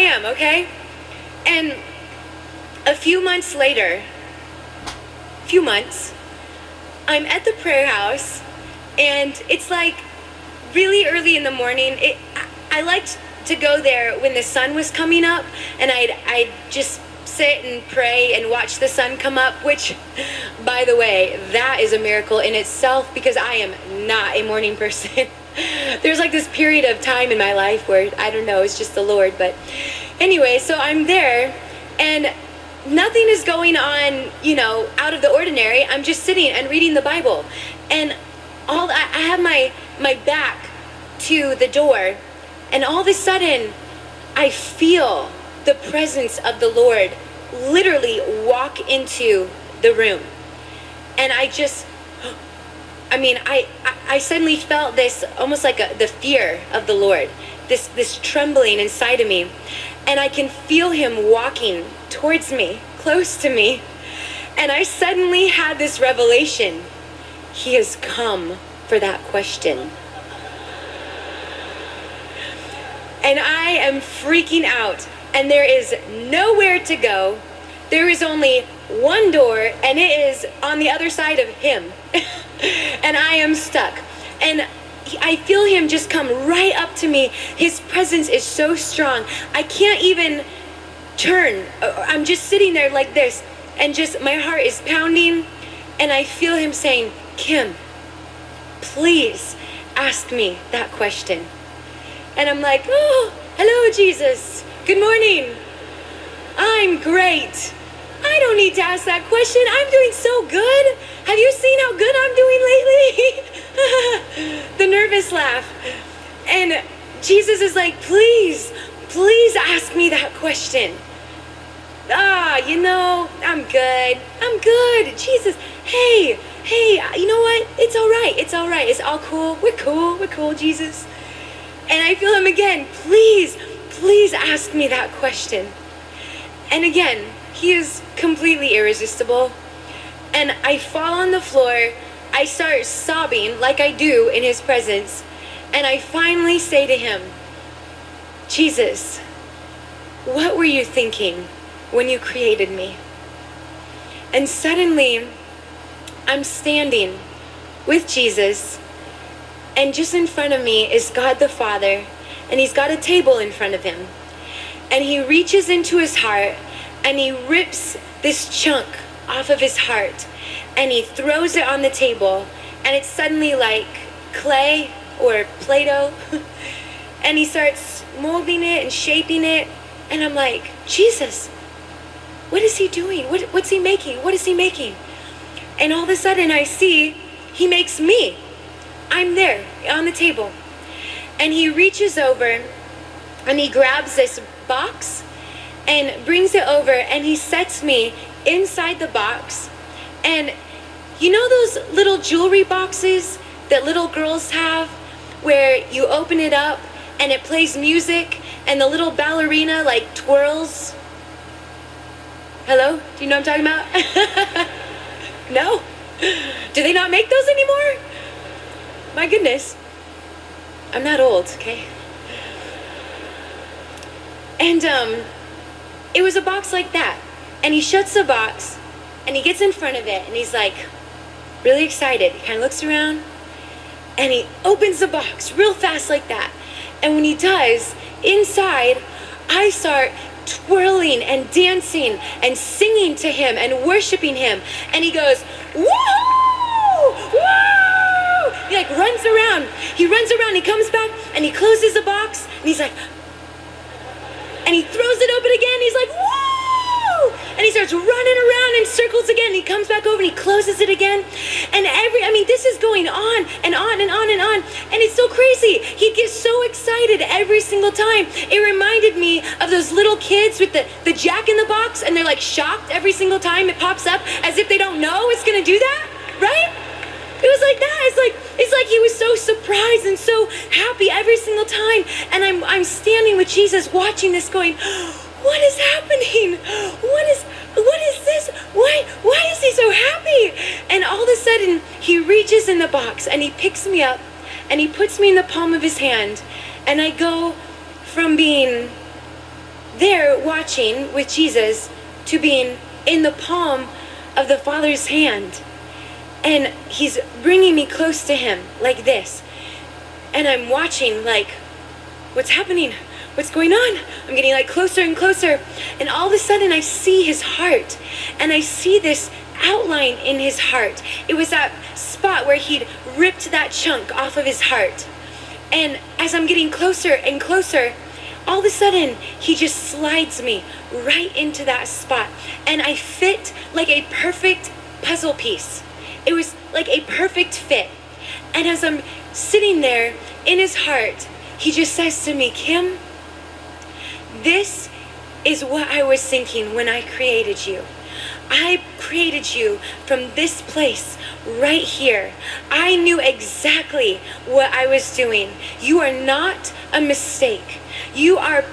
am, okay? And a few months later, I'm at the prayer house, and it's like really early in the morning. I liked to go there when the sun was coming up, and I'd just sit and pray and watch the sun come up, which, by the way, that is a miracle in itself, because I am not a morning person. There's like this period of time in my life where, I don't know, it's just the Lord. But anyway, so I'm there, and nothing is going on, out of the ordinary. I'm just sitting and reading the Bible, and I have my back to the door, and all of a sudden I feel the presence of the Lord literally walk into the room. And I suddenly felt this, almost like the fear of the Lord, this trembling inside of me. And I can feel him walking towards me, close to me. And I suddenly had this revelation. He has come for that question. And I am freaking out. And there is nowhere to go. There is only one door, and it is on the other side of him. And I am stuck. And I feel him just come right up to me. His presence is so strong. I can't even turn. I'm just sitting there like this, and just my heart is pounding, and I feel him saying, "Kim, please ask me that question." And I'm like, "Oh, hello, Jesus. Good morning. I'm great. I don't need to ask that question. I'm doing so good. Have you seen how good I'm doing lately?" The nervous laugh. And Jesus is like, please ask me that question. I'm good. Jesus, hey, you know what? It's all right. It's all cool. We're cool, Jesus. And I feel him again, please ask me that question. And again, he is completely irresistible. And I fall on the floor. I start sobbing like I do in his presence. And I finally say to him, "Jesus, what were you thinking when you created me?" And suddenly, I'm standing with Jesus, and just in front of me is God the Father, and he's got a table in front of him. And he reaches into his heart, and he rips this chunk off of his heart, and he throws it on the table, and it's suddenly like clay or Play-Doh. And he starts molding it and shaping it, and I'm like, Jesus, what is he doing? What's he making? What is he making? And all of a sudden I see he makes me. I'm there on the table. And he reaches over and he grabs this box and brings it over, and he sets me inside the box. And you know those little jewelry boxes that little girls have, where you open it up and it plays music and the little ballerina like twirls? Hello? Do you know what I'm talking about? No? Do they not make those anymore? My goodness. I'm not old, okay? And it was a box like that. And he shuts the box and he gets in front of it and he's like really excited. He kind of looks around and he opens the box real fast like that. And when he does, inside, I start twirling and dancing and singing to him and worshiping him. And he goes, "Woo! Woo!" He like runs around. He comes back and he closes the box and he's like, and he throws it open again. He's like, "Woo!" And he starts running around in circles again. He comes back over and he closes it again. And this is going on and on and on and on. And it's so crazy. He gets so excited every single time. It reminded me of those little kids with the Jack in the Box, and they're like shocked every single time it pops up, as if they don't know it's gonna do that, right? It was like that. It's like he was so surprised and so happy every single time. And I'm standing with Jesus watching this going, what is happening? What is this? Why is he so happy? And all of a sudden he reaches in the box and he picks me up and he puts me in the palm of his hand. And I go from being there watching with Jesus to being in the palm of the Father's hand. And he's bringing me close to him like this. And I'm watching like, what's happening? What's going on? I'm getting like closer and closer. And all of a sudden I see his heart. And I see this outline in his heart. It was that spot where he'd ripped that chunk off of his heart. And as I'm getting closer and closer, all of a sudden he just slides me right into that spot. And I fit like a perfect puzzle piece. It was like a perfect fit. And as I'm sitting there in his heart, he just says to me, Kim, this is what I was thinking when I created you. I created you from this place right here. I knew exactly what I was doing. You are not a mistake. You are